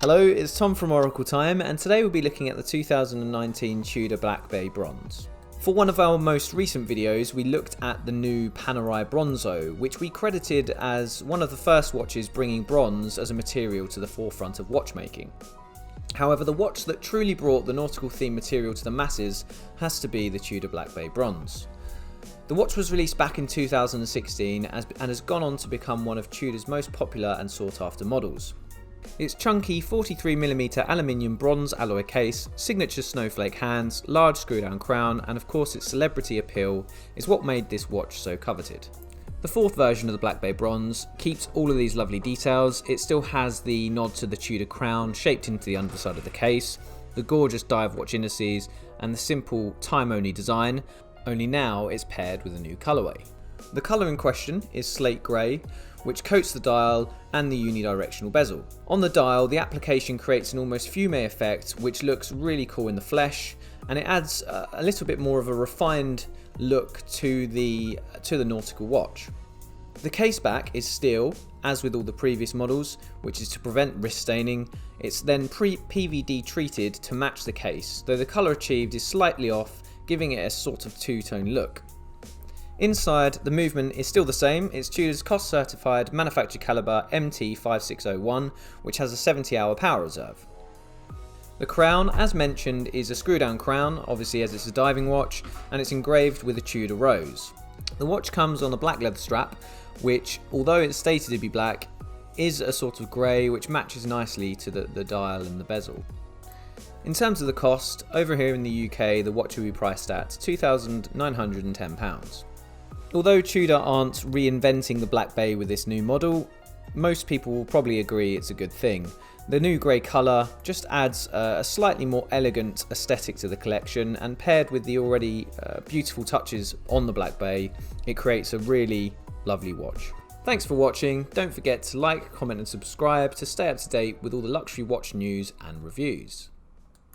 Hello, it's Tom from Oracle Time, and today we'll be looking at the 2019 Tudor Black Bay Bronze. For one of our most recent videos, we looked at the new Panerai Bronzo, which we credited as one of the first watches bringing bronze as a material to the forefront of watchmaking. However, the watch that truly brought the nautical theme material to the masses has to be the Tudor Black Bay Bronze. The watch was released back in 2016 and has gone on to become one of Tudor's most popular and sought after models. Its chunky 43mm aluminium bronze alloy case, signature snowflake hands, large screw down crown, and of course its celebrity appeal is what made this watch so coveted. The fourth version of the Black Bay Bronze keeps all of these lovely details. It still has the nod to the Tudor crown shaped into the underside of the case, the gorgeous dive watch indices, and the simple time-only design, only now it's paired with a new colourway. The colour in question is slate grey, which coats the dial and the unidirectional bezel. On the dial, the application creates an almost fumé effect which looks really cool in the flesh, and it adds a little bit more of a refined look to the nautical watch. The case back is steel, as with all the previous models, which is to prevent wrist staining. It's then PVD treated to match the case, though the colour achieved is slightly off, giving it a sort of two-tone look. Inside, the movement is still the same. It's Tudor's cost certified manufacturer caliber MT5601, which has a 70-hour power reserve. The crown, as mentioned, is a screw down crown, obviously as it's a diving watch, and it's engraved with a Tudor rose. The watch comes on a black leather strap, which, although it's stated to be black, is a sort of grey which matches nicely to the dial and the bezel. In terms of the cost, over here in the UK the watch will be priced at £2,910. Although Tudor aren't reinventing the Black Bay with this new model, most people will probably agree it's a good thing. The new grey colour just adds a slightly more elegant aesthetic to the collection, and paired with the already beautiful touches on the Black Bay, it creates a really lovely watch. Thanks for watching. Don't forget to like, comment and subscribe to stay up to date with all the luxury watch news and reviews.